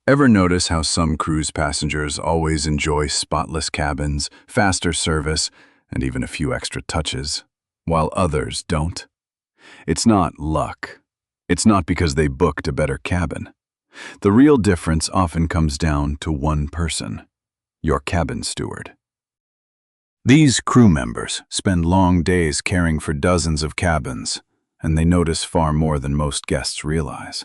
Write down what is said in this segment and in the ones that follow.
Ever notice how some cruise passengers always enjoy spotless cabins, faster service, and even a few extra touches, while others don't? It's not luck. It's not because they booked a better cabin. The real difference often comes down to one person: your cabin steward. These crew members spend long days caring for dozens of cabins, and they notice far more than most guests realize.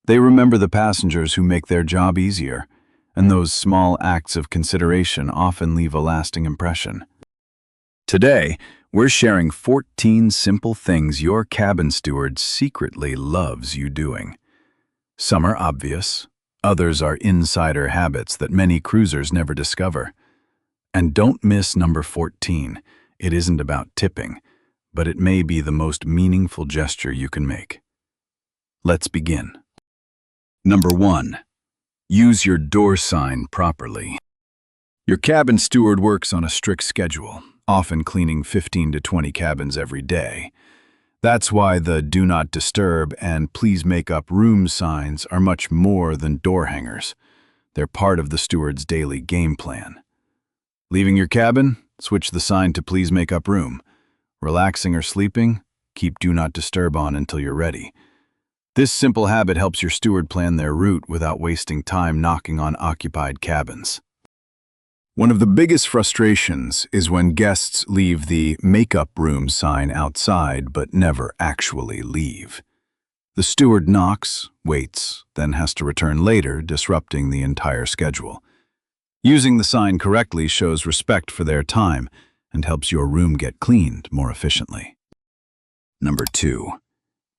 They remember the passengers who make their job easier, and those small acts of consideration often leave a lasting impression. Today, we're sharing 14 simple things your cabin steward secretly loves you doing. Some are obvious, others are insider habits that many cruisers never discover. And don't miss number 14. It isn't about tipping, but it may be the most meaningful gesture you can make. Let's begin. Number 1. Use your door sign properly. Your cabin steward works on a strict schedule, often cleaning 15 to 20 cabins every day. That's why the "Do Not Disturb" and "Please Make Up Room" signs are much more than door hangers. They're part of the steward's daily game plan. Leaving your cabin? Switch the sign to "Please Make Up Room." Relaxing or sleeping? Keep "Do Not Disturb" on until you're ready. This simple habit helps your steward plan their route without wasting time knocking on occupied cabins. One of the biggest frustrations is when guests leave the "Make Up Room" sign outside but never actually leave. The steward knocks, waits, then has to return later, disrupting the entire schedule. Using the sign correctly shows respect for their time and helps your room get cleaned more efficiently. Number 2.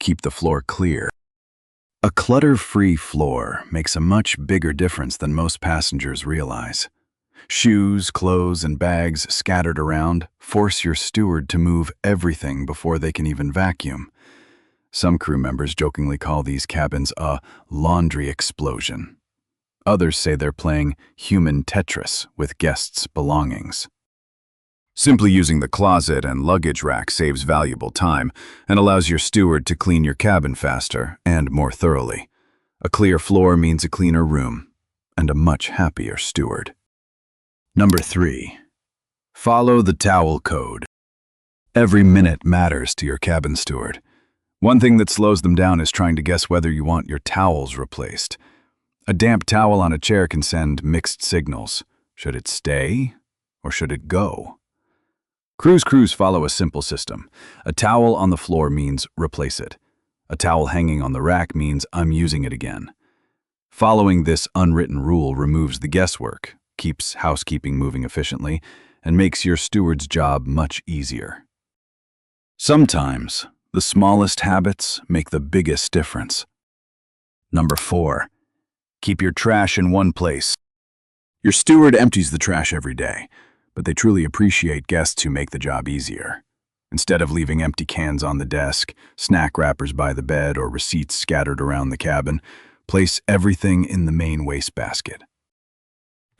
Keep the floor clear. A clutter-free floor makes a much bigger difference than most passengers realize. Shoes, clothes, and bags scattered around force your steward to move everything before they can even vacuum. Some crew members jokingly call these cabins a laundry explosion. Others say they're playing human Tetris with guests' belongings. Simply using the closet and luggage rack saves valuable time and allows your steward to clean your cabin faster and more thoroughly. A clear floor means a cleaner room and a much happier steward. Number 3. Follow the towel code. Every minute matters to your cabin steward. One thing that slows them down is trying to guess whether you want your towels replaced. A damp towel on a chair can send mixed signals. Should it stay or should it go? Cruise crews follow a simple system. A towel on the floor means replace it. A towel hanging on the rack means I'm using it again. Following this unwritten rule removes the guesswork, keeps housekeeping moving efficiently, and makes your steward's job much easier. Sometimes, the smallest habits make the biggest difference. Number 4. Keep your trash in one place. Your steward empties the trash every day, but they truly appreciate guests who make the job easier. Instead of leaving empty cans on the desk, snack wrappers by the bed, or receipts scattered around the cabin, place everything in the main wastebasket.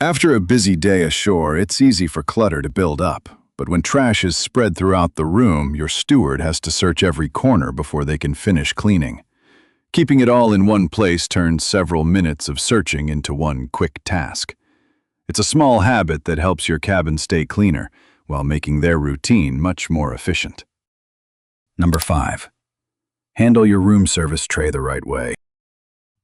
After a busy day ashore, it's easy for clutter to build up, but when trash is spread throughout the room, your steward has to search every corner before they can finish cleaning. Keeping it all in one place turns several minutes of searching into one quick task. It's a small habit that helps your cabin stay cleaner while making their routine much more efficient. Number 5. Handle your room service tray the right way.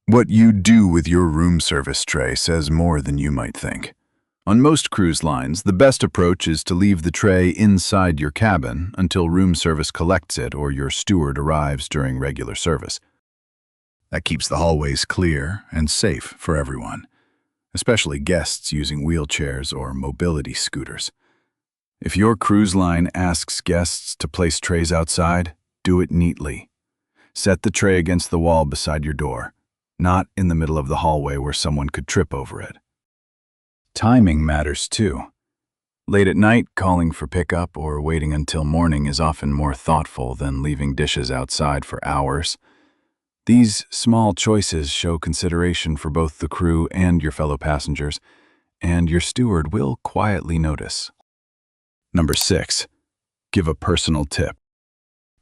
What you do with your room service tray says more than you might think. On most cruise lines, the best approach is to leave the tray inside your cabin until room service collects it or your steward arrives during regular service. That keeps the hallways clear and safe for everyone, especially guests using wheelchairs or mobility scooters. If your cruise line asks guests to place trays outside, do it neatly. Set the tray against the wall beside your door, not in the middle of the hallway where someone could trip over it. Timing matters too. Late at night, calling for pickup or waiting until morning is often more thoughtful than leaving dishes outside for hours. These small choices show consideration for both the crew and your fellow passengers, and your steward will quietly notice. Number 6. Give a personal tip.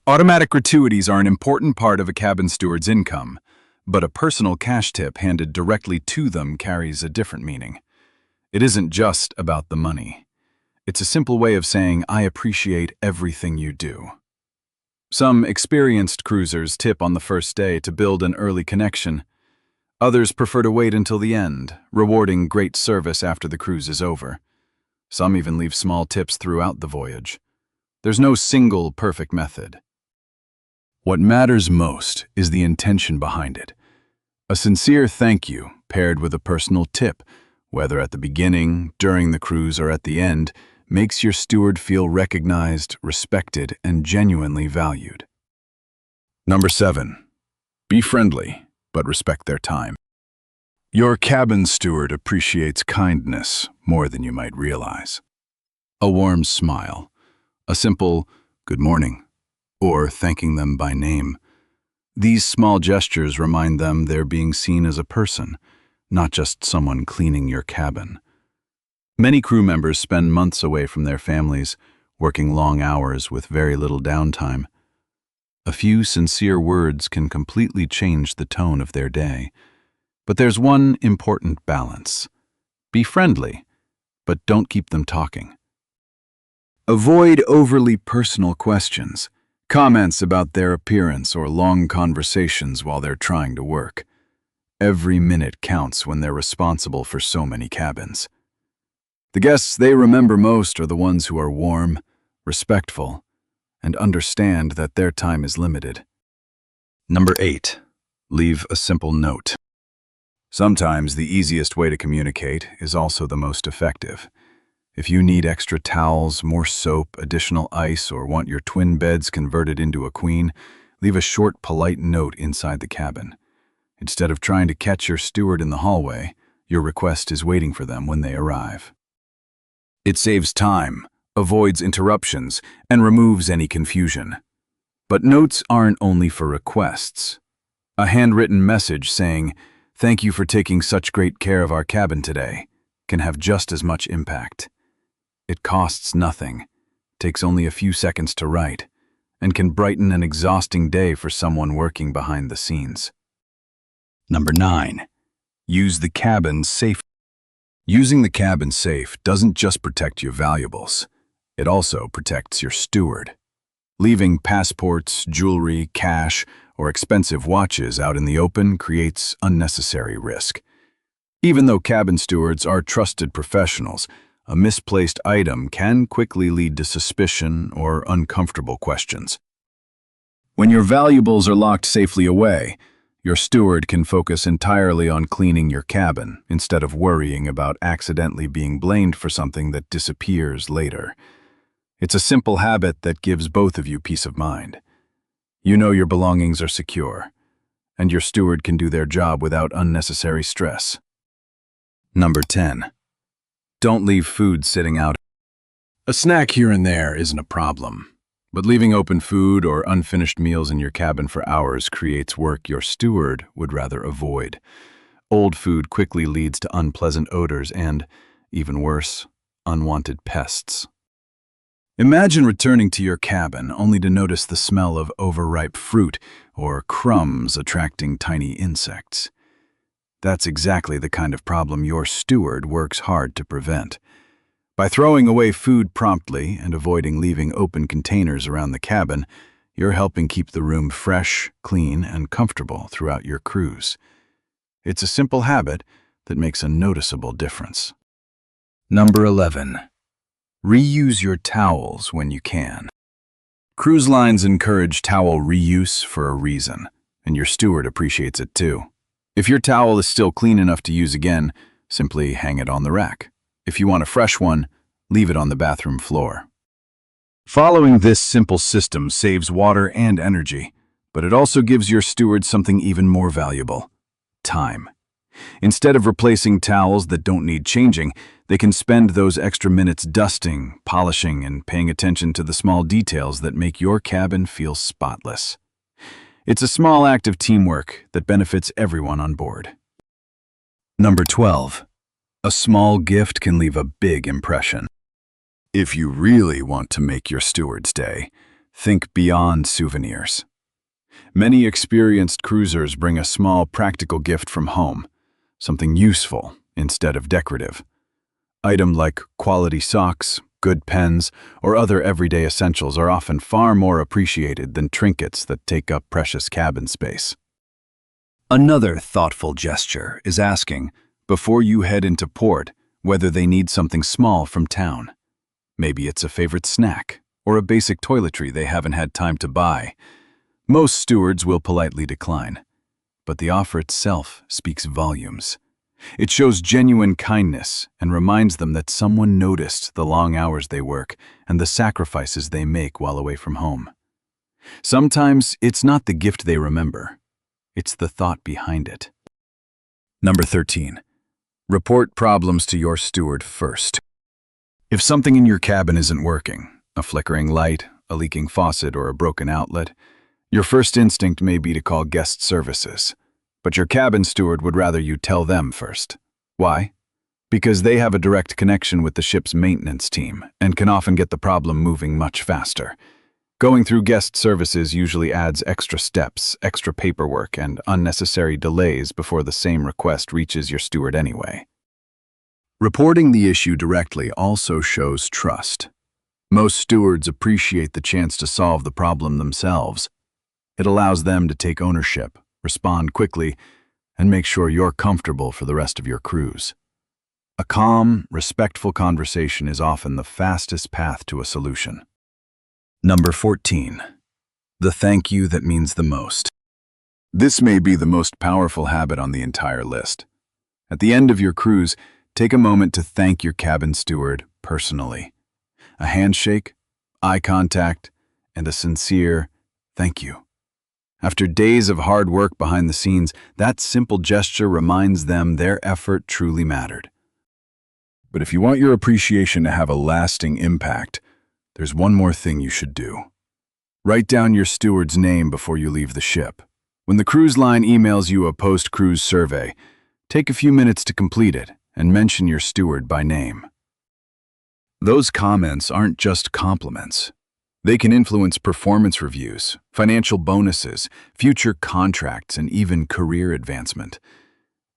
Automatic gratuities are an important part of a cabin steward's income. but a personal cash tip handed directly to them carries a different meaning. It isn't just about the money. It's a simple way of saying, "I appreciate everything you do." Some experienced cruisers tip on the first day to build an early connection. Others prefer to wait until the end, rewarding great service after the cruise is over. Some even leave small tips throughout the voyage. There's no single perfect method. What matters most is the intention behind it. A sincere thank you paired with a personal tip, whether at the beginning, during the cruise, or at the end, makes your steward feel recognized, respected, and genuinely valued. Number 7. Be friendly, but respect their time. Your cabin steward appreciates kindness more than you might realize. A warm smile, a simple "good morning," or thanking them by name. These small gestures remind them they're being seen as a person, not just someone cleaning your cabin. Many crew members spend months away from their families, working long hours with very little downtime. A few sincere words can completely change the tone of their day. But there's one important balance. Be friendly, but don't keep them talking. Avoid overly personal questions, comments about their appearance, or long conversations while they're trying to work. Every minute counts when they're responsible for so many cabins. The guests they remember most are the ones who are warm, respectful, and understand that their time is limited. Number 8. Leave a simple note. Sometimes the easiest way to communicate is also the most effective. If you need extra towels, more soap, additional ice, or want your twin beds converted into a queen, leave a short, polite note inside the cabin. Instead of trying to catch your steward in the hallway, your request is waiting for them when they arrive. It saves time, avoids interruptions, and removes any confusion. But notes aren't only for requests. A handwritten message saying, "Thank you for taking such great care of our cabin today," can have just as much impact. It costs nothing, takes only a few seconds to write, and can brighten an exhausting day for someone working behind the scenes. Number 9. Use the cabin safe. Using the cabin safe doesn't just protect your valuables, it also protects your steward. Leaving passports, jewelry, cash, or expensive watches out in the open creates unnecessary risk. Even though cabin stewards are trusted professionals, a misplaced item can quickly lead to suspicion or uncomfortable questions. When your valuables are locked safely away, your steward can focus entirely on cleaning your cabin instead of worrying about accidentally being blamed for something that disappears later. It's a simple habit that gives both of you peace of mind. You know your belongings are secure, and your steward can do their job without unnecessary stress. Number 10. Don't leave food sitting out. A snack here and there isn't a problem, but leaving open food or unfinished meals in your cabin for hours creates work your steward would rather avoid. Old food quickly leads to unpleasant odors and, even worse, unwanted pests. Imagine returning to your cabin only to notice the smell of overripe fruit or crumbs attracting tiny insects. That's exactly the kind of problem your steward works hard to prevent. By throwing away food promptly and avoiding leaving open containers around the cabin, you're helping keep the room fresh, clean, and comfortable throughout your cruise. It's a simple habit that makes a noticeable difference. Number 11. Reuse your towels when you can. Cruise lines encourage towel reuse for a reason, and your steward appreciates it too. If your towel is still clean enough to use again, simply hang it on the rack. If you want a fresh one, leave it on the bathroom floor. Following this simple system saves water and energy, but it also gives your steward something even more valuable: time. Instead of replacing towels that don't need changing, they can spend those extra minutes dusting, polishing, and paying attention to the small details that make your cabin feel spotless. It's a small act of teamwork that benefits everyone on board. Number 12. A small gift can leave a big impression. If you really want to make your steward's day, think beyond souvenirs. Many experienced cruisers bring a small practical gift from home, something useful instead of decorative. Items like quality socks, good pens, or other everyday essentials are often far more appreciated than trinkets that take up precious cabin space. Another thoughtful gesture is asking, before you head into port, whether they need something small from town. Maybe it's a favorite snack, or a basic toiletry they haven't had time to buy. Most stewards will politely decline, but the offer itself speaks volumes. It shows genuine kindness and reminds them that someone noticed the long hours they work and the sacrifices they make while away from home. Sometimes it's not the gift they remember, it's the thought behind it. Number 13. Report problems to your steward first. If something in your cabin isn't working, a flickering light, a leaking faucet, or a broken outlet, your first instinct may be to call guest services. But your cabin steward would rather you tell them first. Why? Because they have a direct connection with the ship's maintenance team and can often get the problem moving much faster. Going through guest services usually adds extra steps, extra paperwork, and unnecessary delays before the same request reaches your steward anyway. Reporting the issue directly also shows trust. Most stewards appreciate the chance to solve the problem themselves. It allows them to take ownership, respond quickly, and make sure you're comfortable for the rest of your cruise. A calm, respectful conversation is often the fastest path to a solution. Number 14. The thank you that means the most. This may be the most powerful habit on the entire list. At the end of your cruise, take a moment to thank your cabin steward personally. A handshake, eye contact, and a sincere thank you. After days of hard work behind the scenes, that simple gesture reminds them their effort truly mattered. But if you want your appreciation to have a lasting impact, there's one more thing you should do. Write down your steward's name before you leave the ship. When the cruise line emails you a post-cruise survey, take a few minutes to complete it and mention your steward by name. Those comments aren't just compliments. They can influence performance reviews, financial bonuses, future contracts, and even career advancement.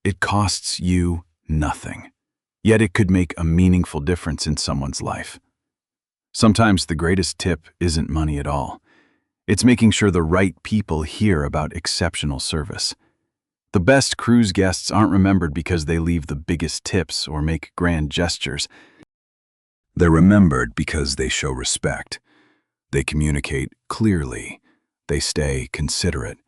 It costs you nothing, yet it could make a meaningful difference in someone's life. Sometimes the greatest tip isn't money at all. It's making sure the right people hear about exceptional service. The best cruise guests aren't remembered because they leave the biggest tips or make grand gestures. They're remembered because they show respect. They communicate clearly, they stay considerate,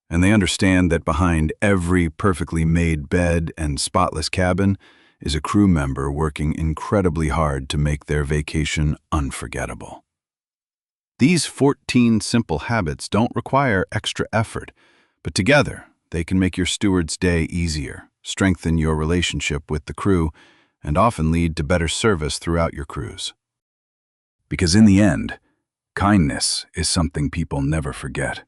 and they understand that behind every perfectly made bed and spotless cabin is a crew member working incredibly hard to make their vacation unforgettable. These 14 simple habits don't require extra effort, but together they can make your steward's day easier, strengthen your relationship with the crew, and often lead to better service throughout your cruise. Because in the end, kindness is something people never forget.